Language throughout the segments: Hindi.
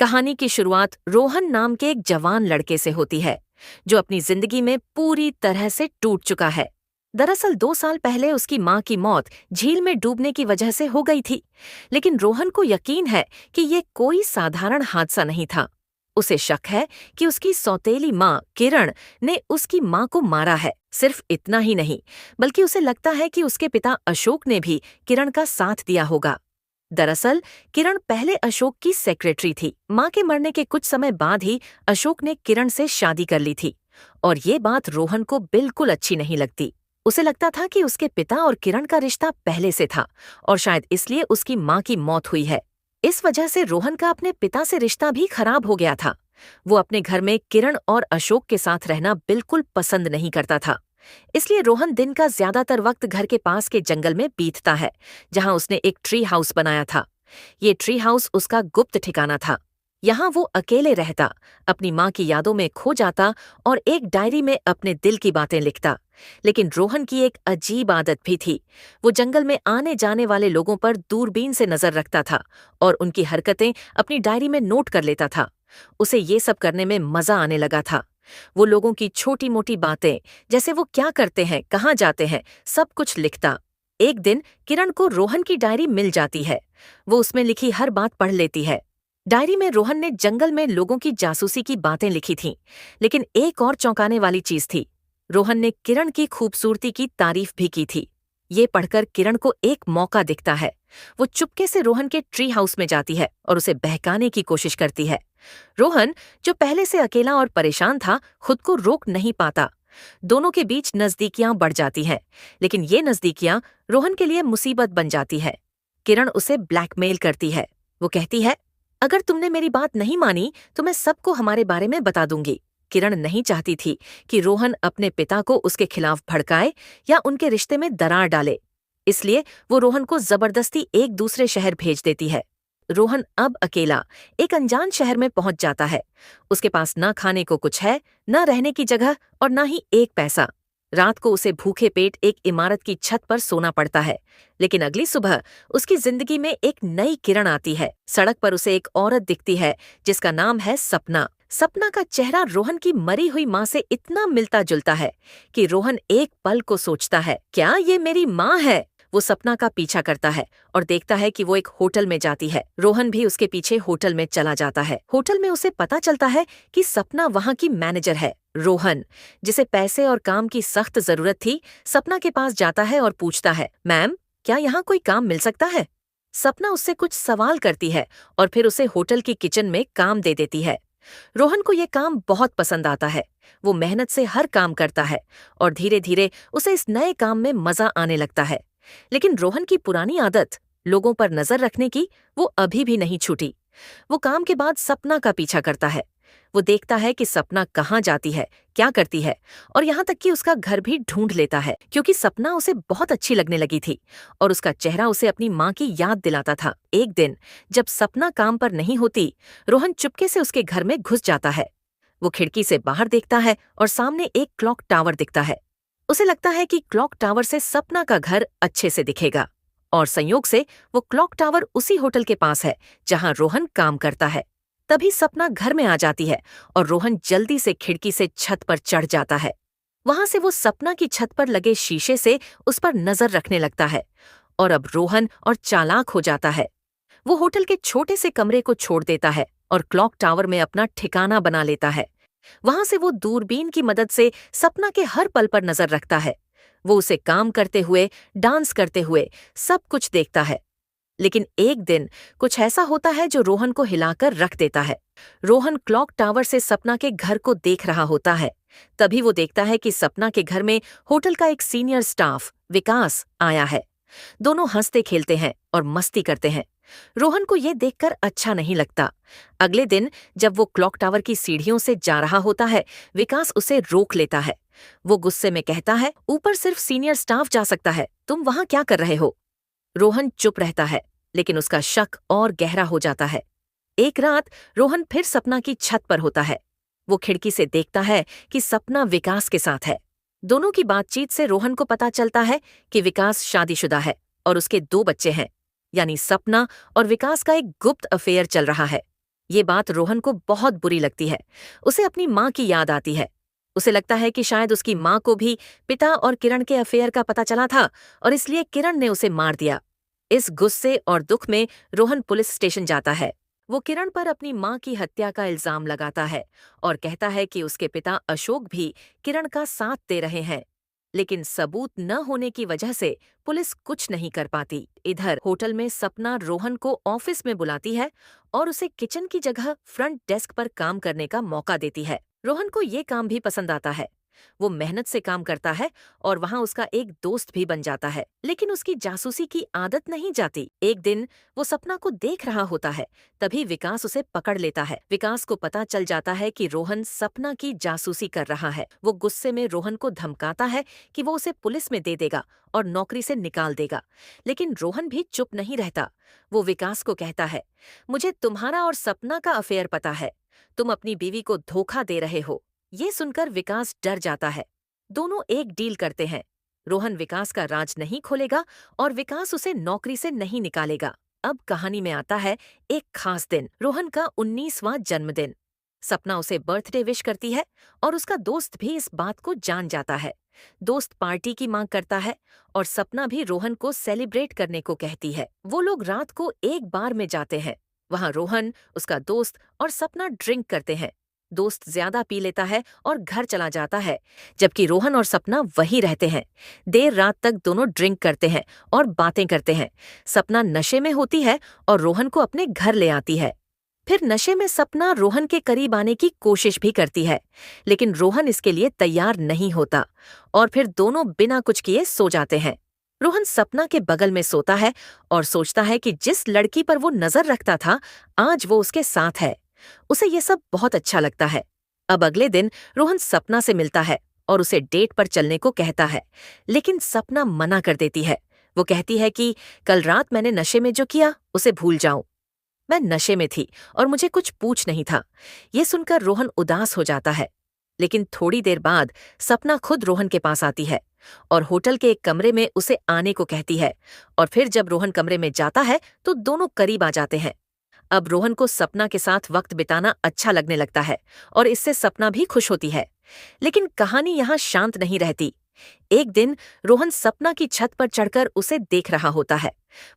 कहानी की शुरुआत रोहन नाम के एक जवान लड़के से होती है जो अपनी जिंदगी में पूरी तरह से टूट चुका है। दरअसल 2 साल पहले उसकी मां की मौत झील में डूबने की वजह से हो गई थी, लेकिन रोहन को यकीन है कि ये कोई साधारण हादसा नहीं था। उसे शक है कि उसकी सौतेली मां किरण ने उसकी मां को मारा है। सिर्फ इतना ही नहीं, बल्कि उसे लगता है कि उसके पिता अशोक ने भी किरण का साथ दिया होगा। दरअसल किरण पहले अशोक की सेक्रेटरी थी। मां के मरने के कुछ समय बाद ही अशोक ने किरण से शादी कर ली थी, और ये बात रोहन को बिल्कुल अच्छी नहीं लगती। उसे लगता था कि उसके पिता और किरण का रिश्ता पहले से था, और शायद इसलिए उसकी मां की मौत हुई है। इस वजह से रोहन का अपने पिता से रिश्ता भी खराब हो गया था। वो अपने घर में किरण और अशोक के साथ रहना बिल्कुल पसंद नहीं करता था। इसलिए रोहन दिन का ज्यादातर वक्त घर के पास के जंगल में बीतता है, जहां उसने एक ट्री हाउस बनाया था। ये ट्री हाउस उसका गुप्त ठिकाना था। यहाँ वो अकेले रहता, अपनी माँ की यादों में खो जाता और एक डायरी में अपने दिल की बातें लिखता। लेकिन रोहन की एक अजीब आदत भी थी। वो जंगल में आने जाने वाले लोगों पर दूरबीन से नजर रखता था और उनकी हरकतें अपनी डायरी में नोट कर लेता था। उसे ये सब करने में मजा आने लगा था। वो लोगों की छोटी मोटी बातें, जैसे वो क्या करते हैं, कहाँ जाते हैं, सब कुछ लिखता। एक दिन किरण को रोहन की डायरी मिल जाती है। वो उसमें लिखी हर बात पढ़ लेती है। डायरी में रोहन ने जंगल में लोगों की जासूसी की बातें लिखी थीं, लेकिन एक और चौंकाने वाली चीज थी। रोहन ने किरण की खूबसूरती की तारीफ भी की थी। ये पढ़कर किरण को एक मौका दिखता है। वो चुपके से रोहन के ट्री हाउस में जाती है और उसे बहकाने की कोशिश करती है। रोहन, जो पहले से अकेला और परेशान था, खुद को रोक नहीं पाता। दोनों के बीच नजदीकियां बढ़ जाती हैं, लेकिन ये नजदीकियां रोहन के लिए मुसीबत बन जाती है। किरण उसे ब्लैकमेल करती है। वो कहती है, अगर तुमने मेरी बात नहीं मानी तो मैं सबको हमारे बारे में बता दूंगी। किरण नहीं चाहती थी कि रोहन अपने पिता को उसके खिलाफ भड़काए या उनके रिश्ते में दरार डाले। इसलिए वो रोहन को जबरदस्ती एक दूसरे शहर भेज देती है। रोहन अब अकेला एक अनजान शहर में पहुंच जाता है। उसके पास न खाने को कुछ है, न रहने की जगह और न ही एक पैसा। रात को उसे भूखे पेट एक इमारत की छत पर सोना पड़ता है। लेकिन अगली सुबह उसकी जिंदगी में एक नई किरण आती है। सड़क पर उसे एक औरत दिखती है जिसका नाम है सपना। सपना का चेहरा रोहन की मरी हुई माँ से इतना मिलता जुलता है कि रोहन एक पल को सोचता है, क्या ये मेरी माँ है? वो सपना का पीछा करता है और देखता है कि वो एक होटल में जाती है। रोहन भी उसके पीछे होटल में चला जाता है। होटल में उसे पता चलता है कि सपना वहाँ की मैनेजर है। रोहन, जिसे पैसे और काम की सख्त जरूरत थी, सपना के पास जाता है और पूछता है, मैम, क्या यहाँ कोई काम मिल सकता है? सपना उससे कुछ सवाल करती है और फिर उसे होटल की किचन में काम दे देती है। रोहन को ये काम बहुत पसंद आता है। वो मेहनत से हर काम करता है और धीरे धीरे उसे इस नए काम में मजा आने लगता है। लेकिन रोहन की पुरानी आदत, लोगों पर नजर रखने की, वो अभी भी नहीं छूटी। वो काम के बाद सपना का पीछा करता है। वो देखता है कि सपना कहाँ जाती है, क्या करती है, और यहाँ तक कि उसका घर भी ढूंढ लेता है, क्योंकि सपना उसे बहुत अच्छी लगने लगी थी और उसका चेहरा उसे अपनी माँ की याद दिलाता था। एक दिन जब सपना काम पर नहीं होती, रोहन चुपके से उसके घर में घुस जाता है। वो खिड़की से बाहर देखता है और सामने एक क्लॉक टावर दिखता है। उसे लगता है कि क्लॉक टावर से सपना का घर अच्छे से दिखेगा, और संयोग से वो क्लॉक टावर उसी होटल के पास है जहां रोहन काम करता है। तभी सपना घर में आ जाती है और रोहन जल्दी से खिड़की से छत पर चढ़ जाता है। वहां से वो सपना की छत पर लगे शीशे से उस पर नजर रखने लगता है, और अब रोहन और चालाक हो जाता है। वो होटल के छोटे से कमरे को छोड़ देता है और क्लॉक टावर में अपना ठिकाना बना लेता है। वहां से वो दूरबीन की मदद से सपना के हर पल पर नजर रखता है। वो उसे काम करते हुए, डांस करते हुए, सब कुछ देखता है। लेकिन एक दिन कुछ ऐसा होता है जो रोहन को हिलाकर रख देता है। रोहन क्लॉक टावर से सपना के घर को देख रहा होता है। तभी वो देखता है कि सपना के घर में होटल का एक सीनियर स्टाफ, विकास, आया है। दोनों हंसते खेलते हैं और मस्ती करते हैं। रोहन को ये देखकर अच्छा नहीं लगता। अगले दिन जब वो क्लॉक टावर की सीढ़ियों से जा रहा होता है, विकास उसे रोक लेता है। वो गुस्से में कहता है, ऊपर सिर्फ सीनियर स्टाफ जा सकता है, तुम वहां क्या कर रहे हो? रोहन चुप रहता है, लेकिन उसका शक और गहरा हो जाता है। एक रात रोहन फिर सपना की छत पर होता है। वो खिड़की से देखता है कि सपना विकास के साथ है। दोनों की बातचीत से रोहन को पता चलता है कि विकास शादीशुदा है और उसके 2 बच्चे हैं, यानी सपना और विकास का एक गुप्त अफेयर चल रहा है। ये बात रोहन को बहुत बुरी लगती है। उसे अपनी माँ की याद आती है। उसे लगता है कि शायद उसकी माँ को भी पिता और किरण के अफेयर का पता चला था और इसलिए किरण ने उसे मार दिया। इस गुस्से और दुख में रोहन पुलिस स्टेशन जाता है। वो किरण पर अपनी माँ की हत्या का इल्जाम लगाता है और कहता है कि उसके पिता अशोक भी किरण का साथ दे रहे हैं। लेकिन सबूत न होने की वजह से पुलिस कुछ नहीं कर पाती। इधर होटल में सपना रोहन को ऑफिस में बुलाती है और उसे किचन की जगह फ्रंट डेस्क पर काम करने का मौका देती है। रोहन को ये काम भी पसंद आता है। वो मेहनत से काम करता है और वहाँ उसका एक दोस्त भी बन जाता है। लेकिन उसकी जासूसी की आदत नहीं जाती। एक दिन वो सपना को देख रहा होता है, तभी विकास उसे पकड़ लेता है। विकास को पता चल जाता है कि रोहन सपना की जासूसी कर रहा है। वो गुस्से में रोहन को धमकाता है कि वो उसे पुलिस में दे देगा और नौकरी से निकाल देगा। लेकिन रोहन भी चुप नहीं रहता। वो विकास को कहता है, मुझे तुम्हारा और सपना का अफेयर पता है। तुम अपनी बीवी को धोखा दे रहे हो। ये सुनकर विकास डर जाता है। दोनों एक डील करते हैं। रोहन विकास का राज नहीं खोलेगा और विकास उसे नौकरी से नहीं निकालेगा। अब कहानी में आता है एक खास दिन, रोहन का 19वां जन्मदिन। सपना उसे बर्थडे विश करती है और उसका दोस्त भी इस बात को जान जाता है। दोस्त पार्टी की मांग करता है और सपना भी रोहन को सेलिब्रेट करने को कहती है। वो लोग रात को एक बार में जाते हैं। वहाँ रोहन, उसका दोस्त और सपना ड्रिंक करते हैं। दोस्त ज्यादा पी लेता है और घर चला जाता है, जबकि रोहन और सपना वहीं रहते हैं। देर रात तक दोनों ड्रिंक करते हैं और बातें करते हैं। सपना नशे में होती है और रोहन को अपने घर ले आती है। फिर नशे में सपना रोहन के करीब आने की कोशिश भी करती है, लेकिन रोहन इसके लिए तैयार नहीं होता और फिर दोनों बिना कुछ किए सो जाते हैं। रोहन सपना के बगल में सोता है और सोचता है कि जिस लड़की पर वो नजर रखता था, आज वो उसके साथ है। उसे ये सब बहुत अच्छा लगता है। अब अगले दिन रोहन सपना से मिलता है और उसे डेट पर चलने को कहता है, लेकिन सपना मना कर देती है। वो कहती है कि कल रात मैंने नशे में जो किया उसे भूल जाऊं। मैं नशे में थी और मुझे कुछ पूछ नहीं था। ये सुनकर रोहन उदास हो जाता है। लेकिन थोड़ी देर बाद सपना खुद रोहन के पास आती है और होटल के एक कमरे में उसे आने को कहती है। और फिर जब रोहन कमरे में जाता है तो दोनों करीब आ जाते हैं। अब रोहन को सपना के साथ वक्त बिताना अच्छा लगने लगता है और इससे सपना भी खुश होती है। लेकिन कहानी यहाँ शांत नहीं रहती। एक दिन रोहन सपना की छत पर चढ़कर उसे देख रहा होता है।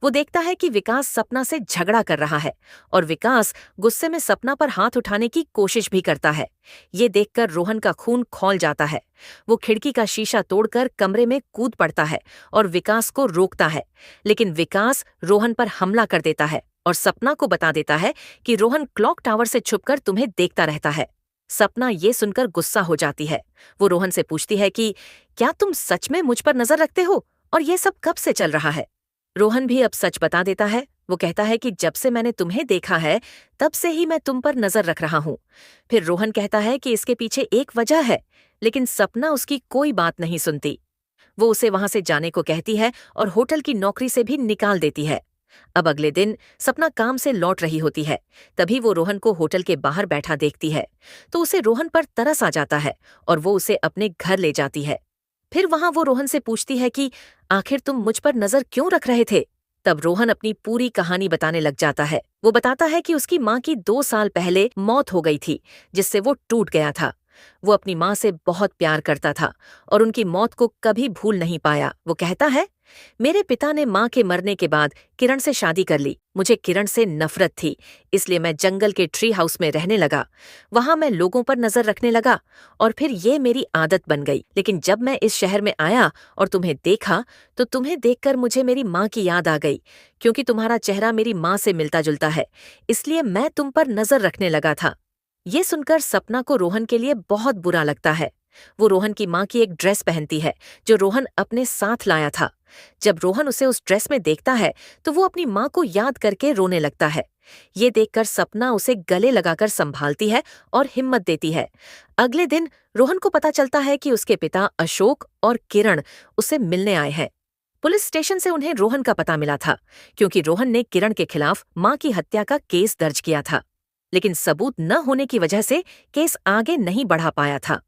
वो देखता है कि विकास सपना से झगड़ा कर रहा है और विकास गुस्से में सपना पर हाथ उठाने की कोशिश भी करता है। ये देखकर रोहन का खून खौल जाता है। वो खिड़की का शीशा तोड़कर कमरे में कूद पड़ता है और विकास को रोकता है, लेकिन विकास रोहन पर हमला कर देता है और सपना को बता देता है कि रोहन क्लॉक टावर से छुपकर तुम्हें देखता रहता है। सपना ये सुनकर गुस्सा हो जाती है। वो रोहन से पूछती है कि क्या तुम सच में मुझ पर नजर रखते हो और ये सब कब से चल रहा है? रोहन भी अब सच बता देता है। वो कहता है कि जब से मैंने तुम्हें देखा है तब से ही मैं तुम पर नजर रख रहा हूँ। फिर रोहन कहता है कि इसके पीछे एक वजह है, लेकिन सपना उसकी कोई बात नहीं सुनती। वो उसे वहां से जाने को कहती है और होटल की नौकरी से भी निकाल देती है। अब अगले दिन सपना काम से लौट रही होती है। तभी वो रोहन को होटल के बाहर बैठा देखती है तो उसे रोहन पर तरस आ जाता है और वो उसे अपने घर ले जाती है। फिर वहां वो रोहन से पूछती है कि आखिर तुम मुझ पर नजर क्यों रख रहे थे? तब रोहन अपनी पूरी कहानी बताने लग जाता है। वो बताता है कि उसकी माँ की 2 साल पहले मौत हो गई थी, जिससे वो टूट गया था। वो अपनी माँ से बहुत प्यार करता था और उनकी मौत को कभी भूल नहीं पाया। वो कहता है, मेरे पिता ने माँ के मरने के बाद किरण से शादी कर ली। मुझे किरण से नफरत थी, इसलिए मैं जंगल के ट्री हाउस में रहने लगा। वहां मैं लोगों पर नजर रखने लगा और फिर ये मेरी आदत बन गई। लेकिन जब मैं इस शहर में आया और तुम्हें देखा तो तुम्हें देखकर मुझे मेरी माँ की याद आ गई, क्योंकि तुम्हारा चेहरा मेरी माँ से मिलता जुलता है, इसलिए मैं तुम पर नजर रखने लगा था। ये सुनकर सपना को रोहन के लिए बहुत बुरा लगता है। वो रोहन की माँ की एक ड्रेस पहनती है जो रोहन अपने साथ लाया था। जब रोहन उसे उस ड्रेस में देखता है तो वो अपनी माँ को याद करके रोने लगता है। ये देखकर सपना उसे गले लगाकर संभालती है और हिम्मत देती है। अगले दिन रोहन को पता चलता है कि उसके पिता अशोक और किरण उसे मिलने आए हैं। पुलिस स्टेशन से उन्हें रोहन का पता मिला था, क्योंकि रोहन ने किरण के खिलाफ माँ की हत्या का केस दर्ज किया था। लेकिन सबूत न होने की वजह से केस आगे नहीं बढ़ा पाया था।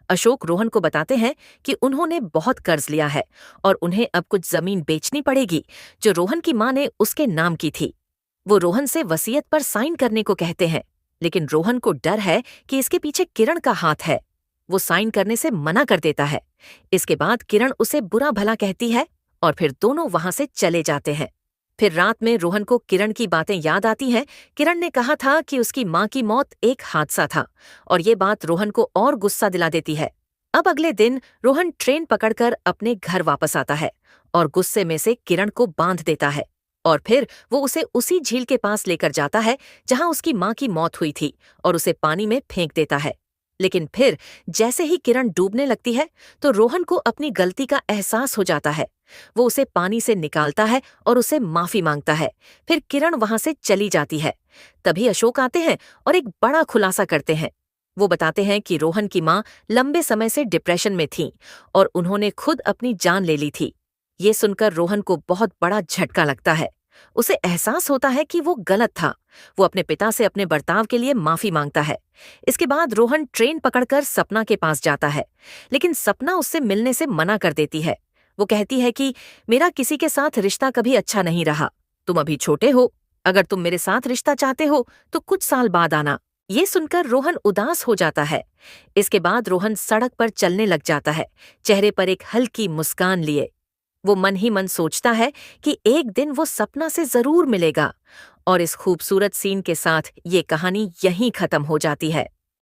अशोक रोहन को बताते हैं कि उन्होंने बहुत कर्ज लिया है और उन्हें अब कुछ जमीन बेचनी पड़ेगी जो रोहन की मां ने उसके नाम की थी। वो रोहन से वसीयत पर साइन करने को कहते हैं। लेकिन रोहन को डर है कि इसके पीछे किरण का हाथ है। वो साइन करने से मना कर देता है। इसके बाद किरण उसे बुरा भला कहती है और फिर दोनों वहां से चले जाते हैं। फिर रात में रोहन को किरण की बातें याद आती हैं। किरण ने कहा था कि उसकी माँ की मौत एक हादसा था और ये बात रोहन को और गुस्सा दिला देती है। अब अगले दिन रोहन ट्रेन पकड़कर अपने घर वापस आता है और गुस्से में से किरण को बांध देता है और फिर वो उसे उसी झील के पास लेकर जाता है जहां उसकी माँ की मौत हुई थी और उसे पानी में फेंक देता है। लेकिन फिर जैसे ही किरण डूबने लगती है तो रोहन को अपनी गलती का एहसास हो जाता है। वो उसे पानी से निकालता है और उसे माफी मांगता है। फिर किरण वहां से चली जाती है। तभी अशोक आते हैं और एक बड़ा खुलासा करते हैं। वो बताते हैं कि रोहन की माँ लंबे समय से डिप्रेशन में थीं और उन्होंने खुद अपनी जान ले ली थी। ये सुनकर रोहन को बहुत बड़ा झटका लगता है। उसे एहसास होता है कि वो गलत था। वो अपने पिता से अपने बर्ताव के लिए माफी मांगता है। इसके बाद रोहन ट्रेन पकड़कर सपना के पास जाता है, लेकिन सपना उससे मिलने से मना कर देती है। वो कहती है कि मेरा किसी के साथ रिश्ता कभी अच्छा नहीं रहा। तुम अभी छोटे हो। अगर तुम मेरे साथ रिश्ता चाहते हो तो कुछ साल बाद आना। ये सुनकर रोहन उदास हो जाता है। इसके बाद रोहन सड़क पर चलने लग जाता है, चेहरे पर एक हल्की मुस्कान लिए। वो मन ही मन सोचता है कि एक दिन वो सपना से जरूर मिलेगा। और इस खूबसूरत सीन के साथ ये कहानी यहीं खत्म हो जाती है।